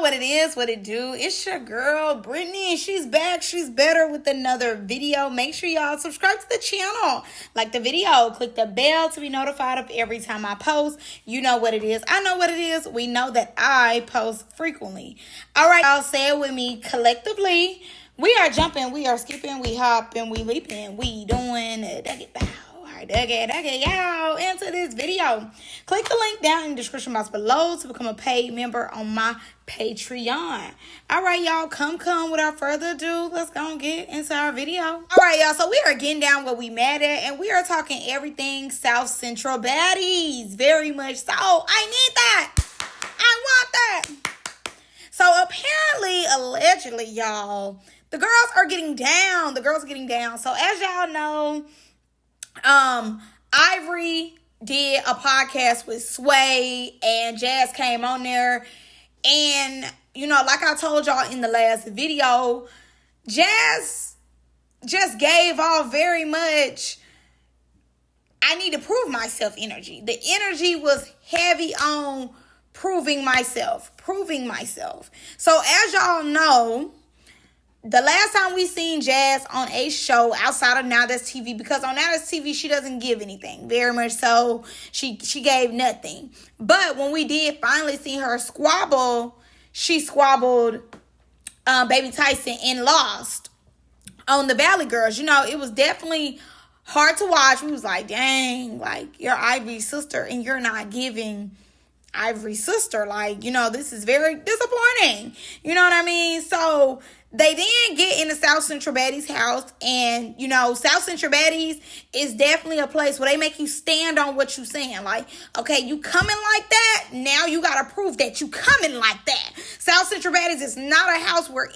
what it is, what it do. It's your girl, Brittany. She's back. She's better with another video. Make sure y'all subscribe to the channel. Like the video. Click the bell to be notified of every time I post. You know what it is. I know what it is. We know that I post frequently. All right, y'all. Say it with me collectively. We are jumping. We are skipping. We hopping. We leaping. We doing it. Y'all into this video. Click the link down in the description box below to become a paid member on my Patreon. All right, y'all, come without further ado, let's go and get into our video. All right, y'all, so we are getting down what we mad at, and we are talking everything South Central baddies. Very much so. I need that. I want that. So apparently, allegedly, y'all, the girls are getting down. The girls are getting down. So as y'all know, Ivory did a podcast with Sway, and Jazz came on there, and you know, like I told y'all in the last video, Jazz just gave off very much I need to prove myself energy. The energy was heavy on proving myself. So as y'all know, the last time we seen Jazz on a show outside of Now That's TV, because on Now That's TV, she doesn't give anything. Very much so, she gave nothing. But when we did finally see her squabble, she squabbled Baby Tyson and lost on the Valley Girls. You know, it was definitely hard to watch. We was like, dang, like, you're Ivory's sister and you're not giving Ivory's sister. Like, you know, this is very disappointing. You know what I mean? So they then get into South Central Baddies' house, and, you know, South Central Baddies is definitely a place where they make you stand on what you saying. Like, okay, you coming like that, now you got to prove that you coming like that. South Central Baddies is not a house where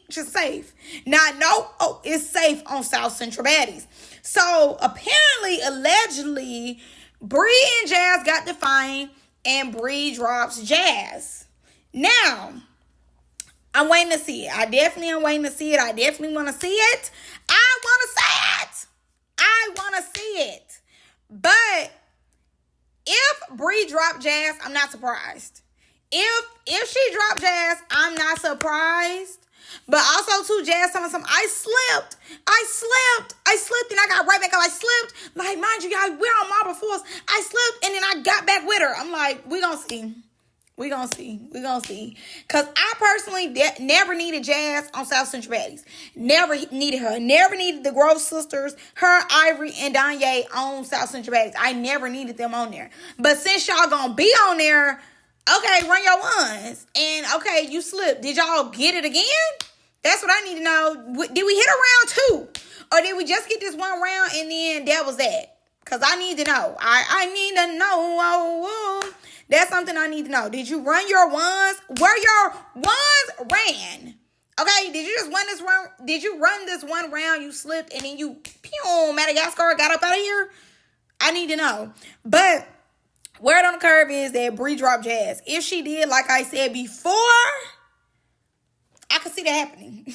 just safe. It's safe on South Central Baddies. So, apparently, allegedly, Bri and Jazz got defined, and Bri drops Jazz. Now, I'm waiting to see it. I definitely am waiting to see it. I definitely want to see it. I want to see it. But if Bri dropped Jazz, I'm not surprised. If she dropped Jazz, I'm not surprised. But also, too, Jazz telling me something. I slipped, and I got right back up. I slipped. Like, mind you, y'all, we're on Marble Force. I slipped, and then I got back with her. I'm like, we gonna see. Because I personally never needed Jazz on South Central Baddies. Never needed her. Never needed the Grove sisters, her, Ivory, and Danye on South Central Baddies. I never needed them on there. But since y'all gonna be on there, okay, run your ones. And, okay, you slipped. Did y'all get it again? That's what I need to know. Did we hit a round 2? Or did we just get this one round and then that was that? Because I need to know. I need to know. That's something I need to know. Did you run your ones? Where your ones ran? Okay, did you just run this run? Did you run this one round? You slipped and then you, Madagascar, got up out of here? I need to know. But word on the curve is that Bri dropped Jazz. If she did, like I said before, I could see that happening.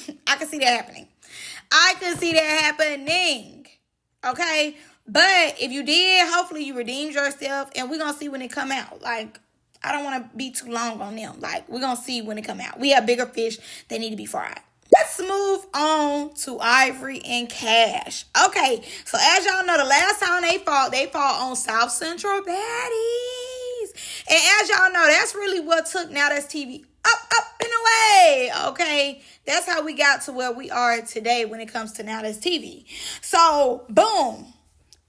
Okay? But if you did, hopefully you redeemed yourself, and we're going to see when it come out. Like, I don't want to be too long on them. Like, we're going to see when it come out. We have bigger fish that need to be fried. Let's move on to Ivory and Cash. Okay, so as y'all know, the last time they fought on South Central Baddies. And as y'all know, that's really what took Now That's TV up and away. Okay, that's how we got to where we are today when it comes to Now That's TV. So, boom.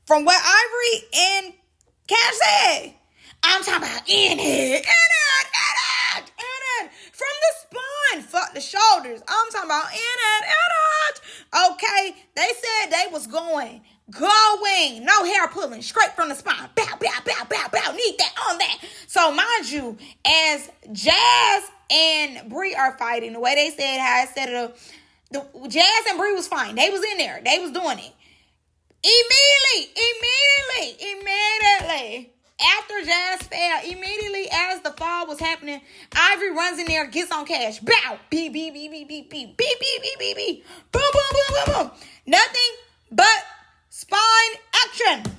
From what Ivory and Cash said, I'm talking about in it. From the spine, fuck the shoulders. I'm talking about in it. Okay, they said they was going, no hair pulling, straight from the spine. Bow, need that on that. So mind you, as Jazz and Bri are fighting, the way they said, how I said it, Jazz and Bri was fine. They was in there. They was doing it. Immediately, after Jazz fell, immediately as the fall was happening, Ivory runs in there, gets on Cash. Bow! Beep, beep, beep, beep, beep, beep, beep, beep, beep, beep, beep. Boom, boom, boom, boom, boom. Nothing but spine action.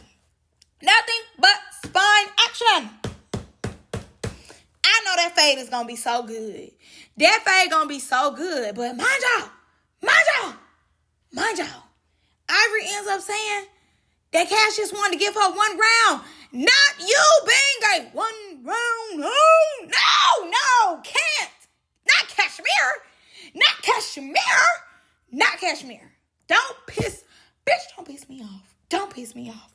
I I know that fade is going to be so good. That fade going to be so good. But mind y'all. Ivory ends up saying that Cash just wanted to give her 1 round. Not you being a 1 round. No, can't. Not Cashmir. Don't piss me off.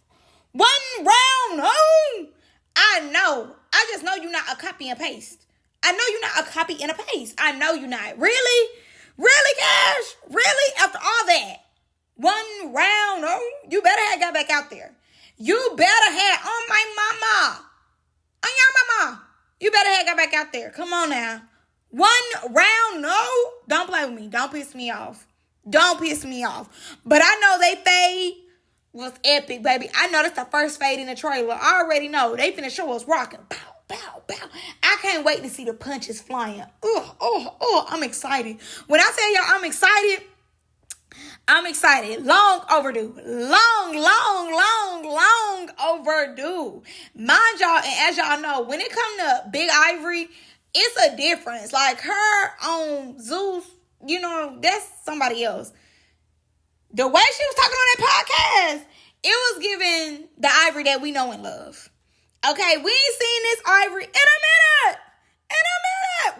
1 round. No. I know. I just know you're not a copy and paste. I know you're not a copy and a paste. I know you're not. Really? Really, Cash? Really? After all that? 1 round? No. You better have got back out there. You better have, on my mama. On your mama. You better have got back out there. Come on now. 1 round? No. Don't play with me. Don't piss me off. But I know they fade was epic, baby. I know that's the first fade in the trailer. I already know. They finna show us rocking. Bow, bow, bow. I can't wait to see the punches flying. I'm excited. When I tell y'all I'm excited. Long overdue. Long overdue. Mind y'all, and as y'all know, when it comes to Big Ivory, it's a difference. Like her on Zeus, you know, that's somebody else. The way she was talking on that podcast, it was giving the Ivory that we know and love. Okay, we ain't seen this Ivory in a minute.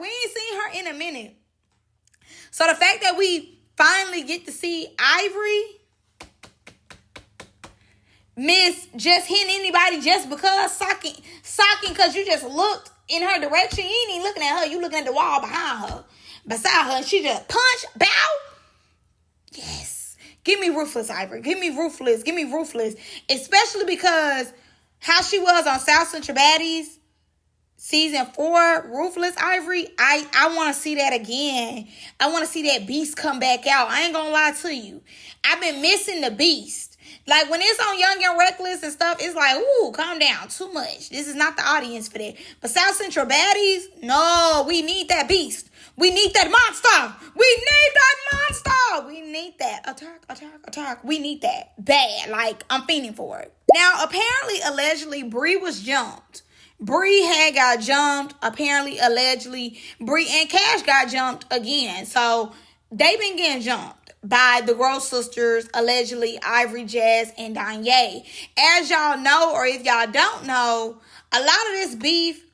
We ain't seen her in a minute. So the fact that we finally get to see Ivory miss just hitting anybody just because socking because you just looked in her direction. You ain't even looking at her. You looking at the wall beside her. And she just punch, bow. Yes. Give me ruthless, Ivory. Give me ruthless. Especially because how she was on South Central Baddies season 4, ruthless Ivory. I want to see that again. I want to see that beast come back out. I ain't gonna lie to you. I've been missing the beast. Like when it's on Young and Reckless and stuff, it's like, ooh, calm down. Too much. This is not the audience for that. But South Central Baddies, no, we need that beast. We need that monster. We need that. Attack. We need that. Bad. Like, I'm fiending for it. Now, apparently, allegedly, Bri was jumped. Bri had got jumped. Apparently, allegedly, Bri and Cash got jumped again. So, they been getting jumped by the Gross sisters, allegedly, Ivory, Jazz, and Danye. As y'all know, or if y'all don't know, a lot of this beef,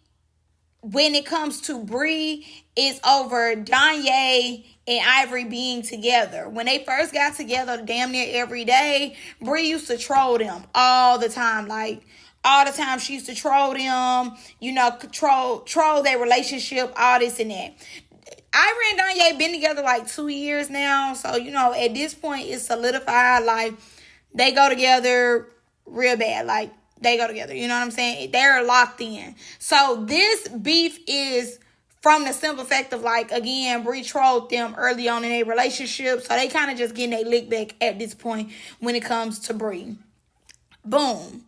when it comes to Bri, is over Danye and Ivory being together. When they first got together damn near every day, Bri used to troll them all the time. Like, all the time she used to troll them, you know, troll their relationship, all this and that. Ivory and Danye been together like 2 years now. So, you know, at this point, it's solidified. Like, they go together real bad. Like, they go together. You know what I'm saying? They're locked in. So, this beef is from the simple fact of, like, again, Bri trolled them early on in their relationship. So, they kind of just getting their lick back at this point when it comes to Bri. Boom.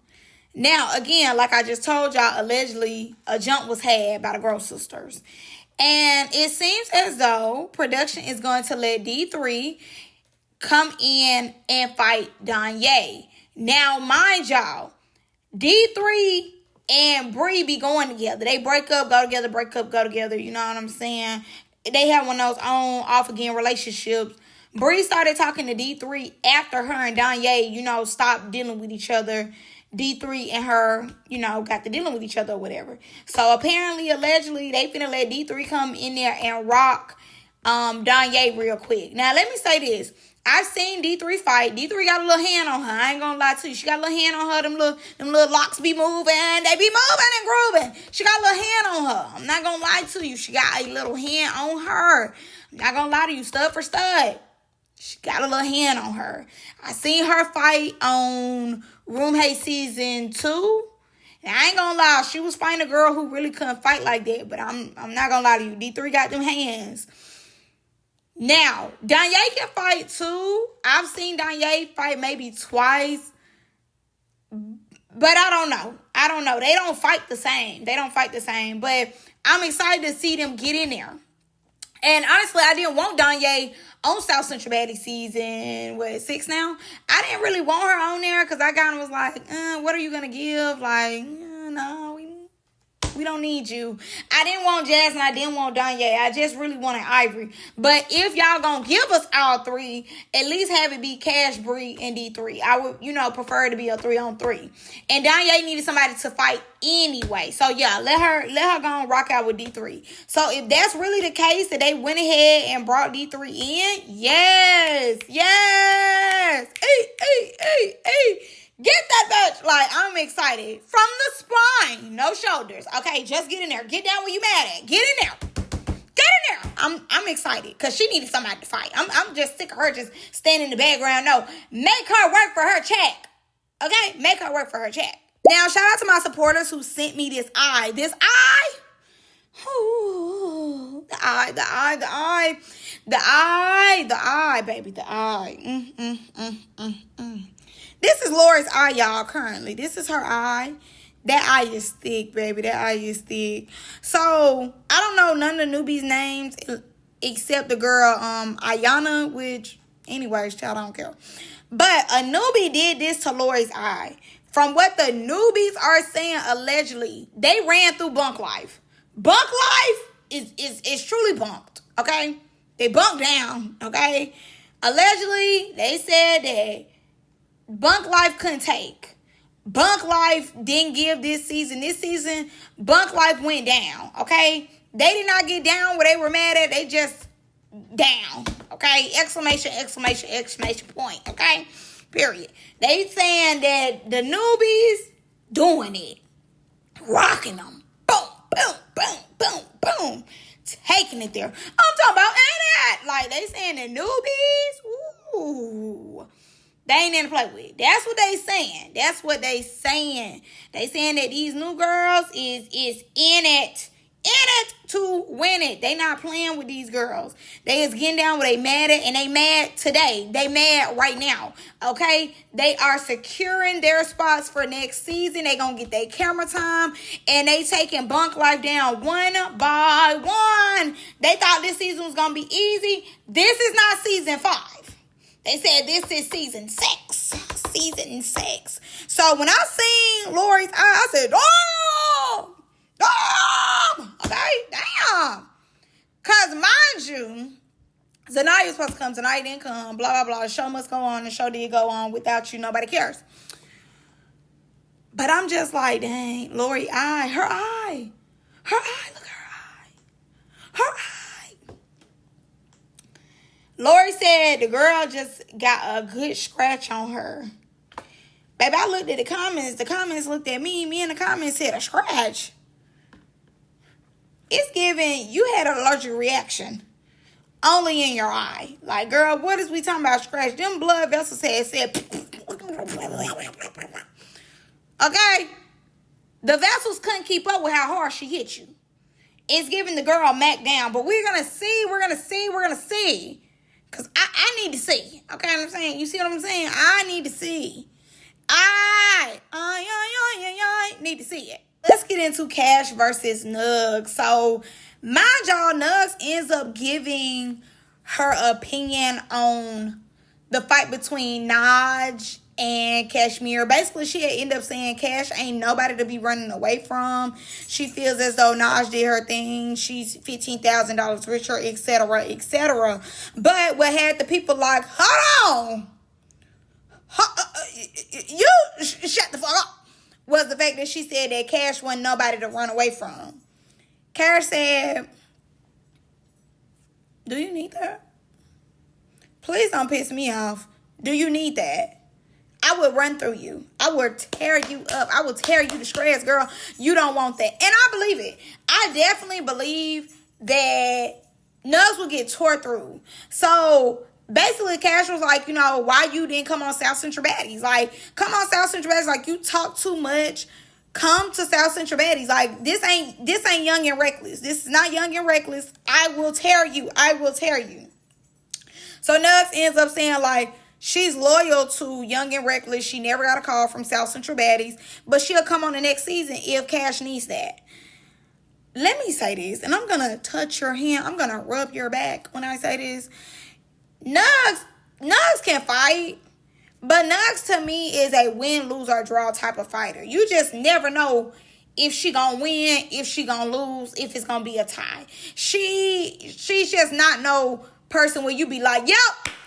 Now, again, like I just told y'all, allegedly, a jump was had by the Gross sisters. And it seems as though production is going to let D3 come in and fight Danye. Now, mind y'all, D3 and Bri be going together. They break up, go together, break up, go together. You know what I'm saying? They have one of those on, off again relationships. Bri started talking to D3 after her and Danye, you know, stopped dealing with each other. D3 and her, you know, got to dealing with each other or whatever. So apparently, allegedly, they finna let D3 come in there and rock Danye real quick. Now, let me say this. I've seen D3 fight. D3 got a little hand on her. I ain't gonna lie to you. She got a little hand on her. Them little locks be moving. They be moving and grooving. She got a little hand on her. I'm not gonna lie to you. She got a little hand on her. I'm not gonna lie to you. Stud for stud. She got a little hand on her. I seen her fight on Room Hate Season 2. And I ain't gonna lie, she was fighting a girl who really couldn't fight like that. But I'm not gonna lie to you. D3 got them hands. Now, Danye can fight too. I've seen Danye fight maybe twice. But I don't know. They don't fight the same. But I'm excited to see them get in there. And honestly, I didn't want Danye on South Central Baddie season, 6 now? I didn't really want her on there because I kind of was like, what are you going to give? Like, no, We don't need you. I didn't want Jazz and I didn't want Danye. I just really wanted Ivory. But if y'all gonna give us all three, at least have it be Cash, Bri, and D3. I would, prefer it to be a 3-on-3. And Danye needed somebody to fight anyway. So yeah, let her go and rock out with D3. So if that's really the case, that they went ahead and brought D3 in, yes. Hey. Get that bitch. Like, I'm excited. From the spine, no shoulders. Okay, just get in there. Get down where you mad at. Get in there. I'm excited because she needed somebody to fight. I'm just sick of her just standing in the background. No, make her work for her check. Okay, make her work for her check. Now, shout out to my supporters who sent me this eye. Ooh, the eye, baby, the eye. This is Lori's eye, y'all, currently. This is her eye. That eye is thick, baby. That eye is thick. So, I don't know none of the newbies' names except the girl, Ayana, which, anyways, child, I don't care. But a newbie did this to Lori's eye. From what the newbies are saying, allegedly, they ran through Bunk Life. Bunk Life is truly bumped, okay? They bumped down, okay? Allegedly, they said that Bunk Life couldn't take. Bunk Life didn't give this season. This season, Bunk Life went down, okay? They did not get down where they were mad at. They just down, okay? Exclamation point, okay? Period. They saying that the newbies doing it. Rocking them. Boom. Taking it there. I'm talking about that. Like, they saying the newbies, ooh, they ain't in to play with. That's what they saying. They saying that these new girls is in it to win it. They not playing with these girls. They is getting down where they mad at, and they mad today. They mad right now, okay? They are securing their spots for next season. They gonna get their camera time, and they taking Bunk Life down one by one. They thought this season was gonna be easy. This is not season 5. They said this is season 6. So when I seen Lori's eye, I said, oh! Okay, damn. Because mind you, Zanaya was supposed to come, Zanaya didn't come, blah, blah, blah. The show must go on, the show did go on. Without you, nobody cares. But I'm just like, dang, Lori eye, her eye, look at her eye. Lori said the girl just got a good scratch on her. Baby, I looked at the comments looked at me and the comments said a scratch. It's giving you had an allergic reaction only in your eye. Like, girl, what is we talking about scratch? Them blood vessels said. Okay? The vessels couldn't keep up with how hard she hit you. It's giving the girl Mac down. But we're going to see. Because I need to see. Okay what I'm saying? You see what I'm saying? I need to see. I need to see it. Let's get into Cash versus Nubs. So, mind y'all, Nubs ends up giving her opinion on the fight between Naj and Cashmir. Basically, she had ended up saying Cash ain't nobody to be running away from. She feels as though Naj did her thing. She's $15,000 richer, etc. But what had the people like, hold on. You shut the fuck up. Was the fact that she said that Cash wasn't nobody to run away from. Cash said, do you need that? Please don't piss me off. Do you need that? I would run through you. I would tear you up. I would tear you to shreds, girl. You don't want that. And I believe it. I definitely believe that Nubs will get tore through. So basically, Cash was like, why you didn't come on South Central Baddies? Like, come on South Central Baddies. Like, you talk too much. Come to South Central Baddies. Like, this ain't Young and Reckless. This is not Young and Reckless. I will tear you. So Nubs ends up saying, like, she's loyal to Young and Reckless. She never got a call from South Central Baddies. But she'll come on the next season if Cash needs that. Let me say this. And I'm going to touch your hand. I'm going to rub your back when I say this. Nubs can fight, but Nubs to me is a win, lose, or draw type of fighter. You just never know if she gonna win, if she gonna lose, if it's gonna be a tie. She's just not no person where you be like, yep,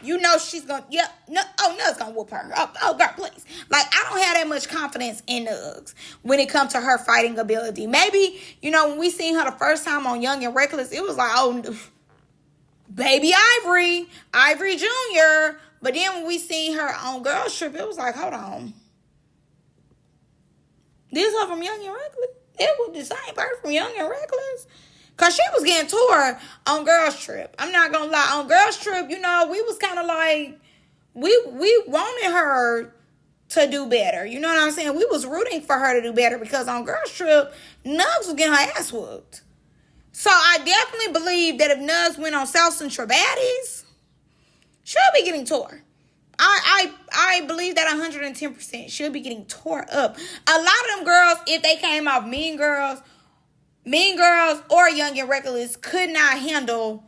you know she's gonna, yep, no, oh, Nubs gonna whoop her. Oh, girl, please. Like, I don't have that much confidence in Nubs when it comes to her fighting ability. Maybe, you know, when we seen her the first time on Young and Reckless, it was like, oh, baby Ivory Jr. But then when we seen her on Girls Trip, it was like, hold on. This her from Young and Reckless? It was the same person from Young and Reckless. Because she was getting tore on Girls Trip. I'm not going to lie. On Girls Trip, you know, we was kind of like, we wanted her to do better. You know what I'm saying? We was rooting for her to do better because on Girls Trip, Nubs was getting her ass whooped. So I definitely believe that if Nubs went on South Central Baddies, she'll be getting tore. I believe that 110%. She'll be getting tore up. A lot of them girls, if they came off Mean Girls or Young and Reckless, could not handle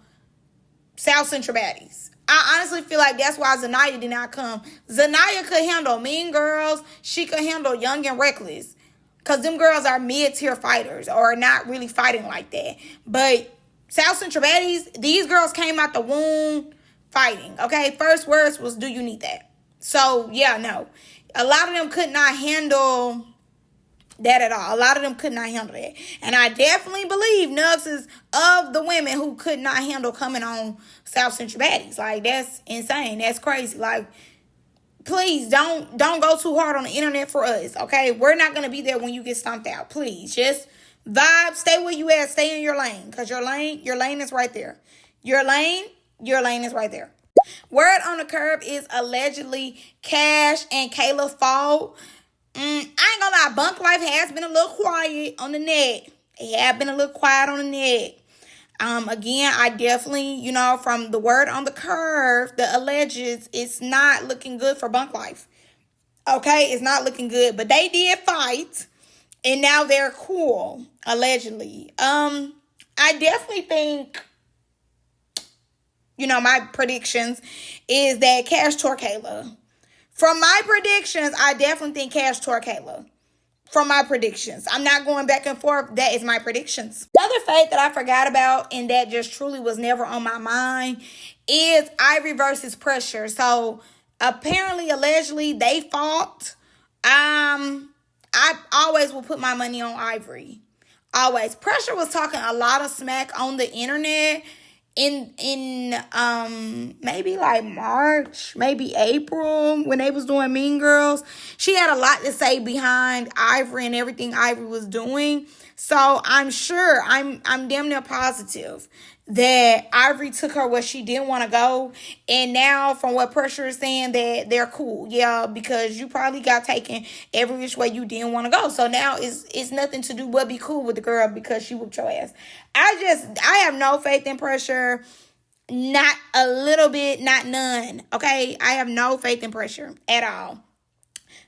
South Central Baddies. I honestly feel like that's why Zanaya did not come. Zanaya could handle Mean Girls. She could handle Young and Reckless. Because them girls are mid-tier fighters or not really fighting like that. But South Central Baddies, these girls came out the womb fighting, okay? First words was, do you need that? So, yeah, no. A lot of them could not handle that at all. A lot of them could not handle that. And I definitely believe Nubs is of the women who could not handle coming on South Central Baddies. Like, that's insane. That's crazy. Like, please, don't go too hard on the internet for us, okay? We're not going to be there when you get stomped out. Please, just vibe. Stay where you at. Stay in your lane. Because your lane is right there. Your lane is right there. Word on the curb is allegedly Cash and Kayla fault. I ain't gonna lie, Bunk Life has been a little quiet on the net. It have been a little quiet on the net. Again, I definitely, you know, from the word on the curve, the alleges, it's not looking good for Bunk Life. Okay, it's not looking good, but they did fight, and now they're cool, allegedly. I definitely think, you know, my predictions is that Cash tore Kayla. From my predictions, I definitely think Cash tore Kayla. From my predictions. I'm not going back and forth. That is my predictions. The other fight that I forgot about and that just truly was never on my mind is Ivory versus Pressure. So, apparently, allegedly, they fought. I always will put my money on Ivory. Always. Pressure was talking a lot of smack on the internet in maybe like March, maybe April, when they was doing Mean Girls. She had a lot to say behind Ivory and everything Ivory was doing. So I'm sure, I'm damn near positive that Ivory took her where she didn't want to go. And now from what Pressure is saying, that they're cool. Yeah, because you probably got taken every which way you didn't want to go. So now it's nothing to do but be cool with the girl because she whooped your ass. I have no faith in Pressure. Not a little bit, not none. Okay? I have no faith in Pressure at all.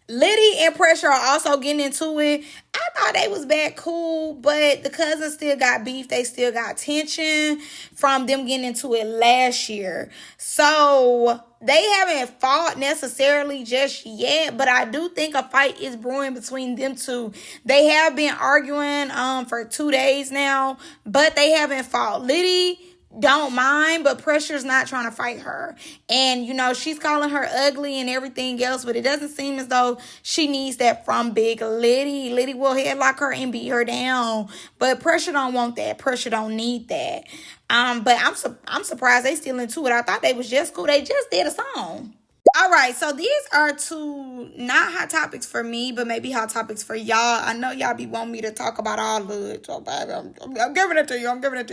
Litty and Pressure are also getting into it. I thought they was back cool, but the cousins still got beef. They still got tension from them getting into it last year. So they haven't fought necessarily just yet, but I do think a fight is brewing between them two. They have been arguing for 2 days now, but they haven't fought. Litty don't mind, but Pressure's not trying to fight her. And, you know, she's calling her ugly and everything else, but it doesn't seem as though she needs that from big Litty. Litty will headlock her and beat her down, but Pressure don't want that. Pressure don't need that. But I'm surprised they still into it. I thought they was just cool. They just did a song. All right, so these are two not hot topics for me, but maybe hot topics for y'all. I know y'all be wanting me to talk about all of it, so baby, I'm giving it to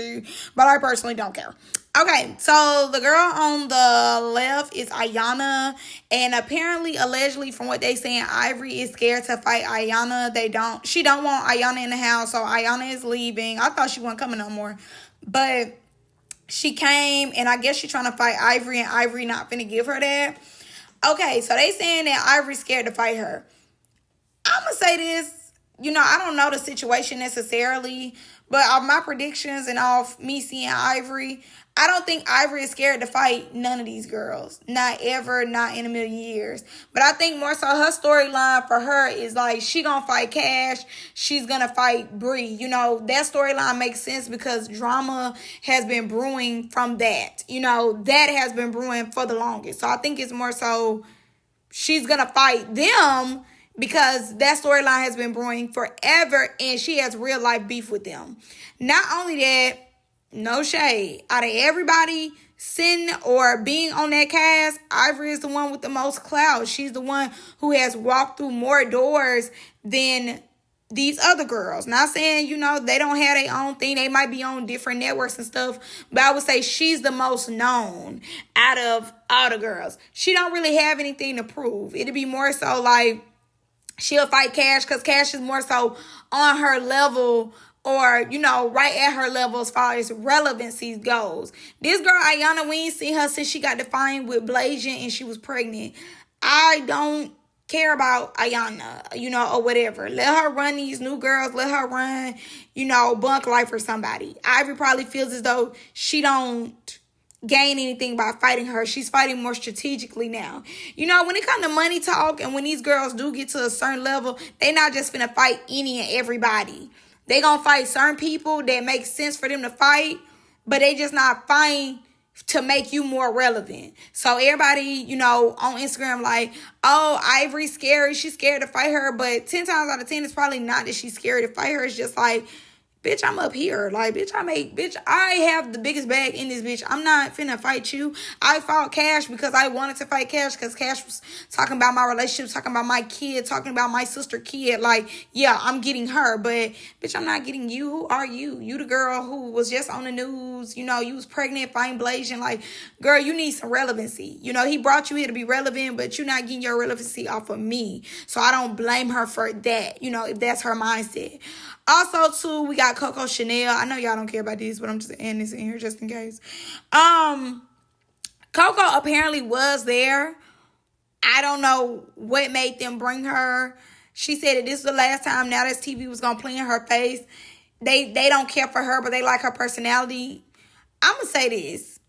you. But I personally don't care. Okay, so the girl on the left is Ayana, and apparently, allegedly, from what they saying, Ivory is scared to fight Ayana. She don't want Ayana in the house, so Ayana is leaving. I thought she wasn't coming no more, but she came, and I guess she trying to fight Ivory, and Ivory not finna give her that. Okay, so they saying that Ivory's scared to fight her. I'm going to say this. You know, I don't know the situation necessarily, but of my predictions and off me seeing Ivory, I don't think Ivory is scared to fight none of these girls. Not ever, not in a million years. But I think more so her storyline for her is like she gonna fight Cash. She's gonna fight Bri. You know, that storyline makes sense because drama has been brewing from that. You know, that has been brewing for the longest. So I think it's more so she's gonna fight them because that storyline has been brewing forever and she has real life beef with them. Not only that, no shade. Out of everybody sitting or being on that cast, Ivory is the one with the most clout. She's the one who has walked through more doors than these other girls. Not saying, you know, they don't have their own thing. They might be on different networks and stuff. But I would say she's the most known out of all the girls. She don't really have anything to prove. It'd be more so like she'll fight Cash because Cash is more so on her level or, you know, right at her level as far as relevancy goes. This girl, Ayana, we ain't seen her since she got defined with Blasian and she was pregnant. I don't care about Ayana, you know, or whatever. Let her run these new girls. Let her run, you know, Bunk Life or somebody. Ivory probably feels as though she don't gain anything by fighting her. She's fighting more strategically now. You know, when it comes to money talk and when these girls do get to a certain level, they not just finna fight any and everybody. They gonna fight certain people that make sense for them to fight, but they just not fighting to make you more relevant. So everybody, you know, on Instagram like, oh, Ivory's scary. She's scared to fight her. But 10 times out of 10, it's probably not that she's scared to fight her. It's just like, bitch, I'm up here. Like, bitch, I have the biggest bag in this bitch. I'm not finna fight you. I fought Cash because I wanted to fight Cash because Cash was talking about my relationship, talking about my kid, talking about my sister kid. Like, yeah, I'm getting her. But, bitch, I'm not getting you. Who are you? You the girl who was just on the news. You know, you was pregnant, fighting Blasian. Like, girl, you need some relevancy. You know, he brought you here to be relevant, but you're not getting your relevancy off of me. So I don't blame her for that, you know, if that's her mindset. Also, too, we got Coco Chanel. I know y'all don't care about this, but I'm just adding this in here just in case. Coco apparently was there. I don't know what made them bring her. She said that this was the last time Now That's TV was going to play in her face. They don't care for her, but they like her personality. I'm going to say this.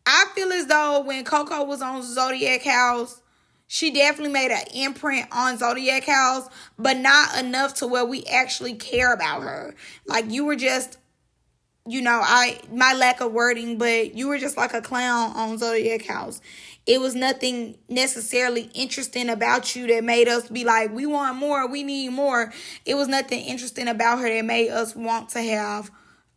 I feel as though when Coco was on Zodiac House, she definitely made an imprint on Zodiac House, but not enough to where we actually care about her. Like, you were just, you know, my lack of wording, but you were just like a clown on Zodiac House. It was nothing necessarily interesting about you that made us be like, we want more, we need more. It was nothing interesting about her that made us want to have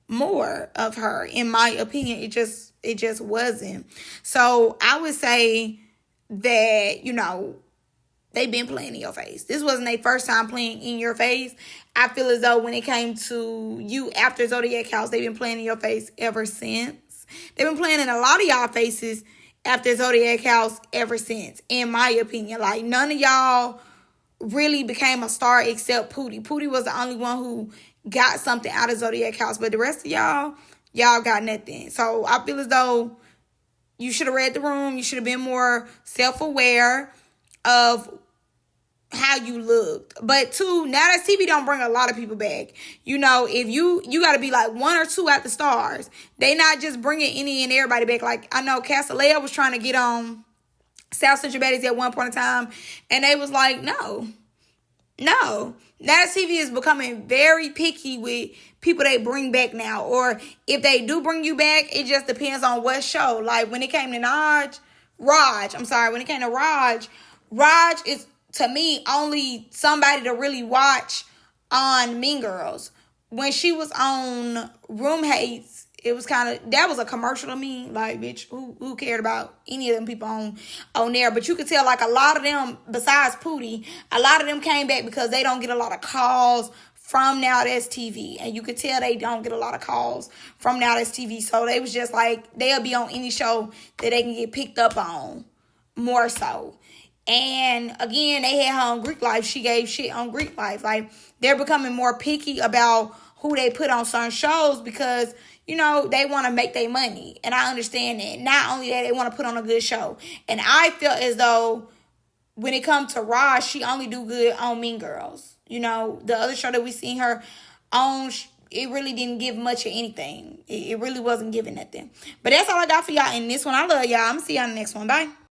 more of her. In my opinion, it just wasn't. So I would say that, you know, they've been playing in your face. This wasn't their first time playing in your face. I feel as though when it came to you after Zodiac House, they've been playing in your face ever since. They've been playing in a lot of y'all faces after Zodiac House ever since, in my opinion. Like, none of y'all really became a star except Pootie. Pootie was the only one who got something out of Zodiac House, but the rest of y'all got nothing. So I feel as though you should have read the room. You should have been more self-aware of how you looked. But two, Now That's TV don't bring a lot of people back. You know, if you got to be like one or two at the stars. They not just bringing any and everybody back. Like, I know Casalea was trying to get on South Central Baddies at one point in time, and they was like, no. Now That's TV is becoming very picky with people they bring back now. Or if they do bring you back, it just depends on what show. Like, when it came to Raj is, to me, only somebody to really watch on Mean Girls. When she was on Room Hates, it was that was a commercial to me. Like, bitch, who cared about any of them people on there? But you could tell, like, a lot of them, besides Pootie, a lot of them came back because they don't get a lot of calls from Now That's TV. And you could tell they don't get a lot of calls from Now That's TV. So they was just like, they'll be on any show that they can get picked up on, more so. And again, they had her on Greek Life. She gave shit on Greek Life. Like, they're becoming more picky about who they put on certain shows because, you know, they want to make their money. And I understand that. Not only that, they want to put on a good show. And I feel as though when it comes to Raj, she only do good on Mean Girls. You know, the other show that we seen her on, it really didn't give much of anything. It really wasn't giving nothing. But that's all I got for y'all in this one. I love y'all. I'm going to see y'all in the next one. Bye.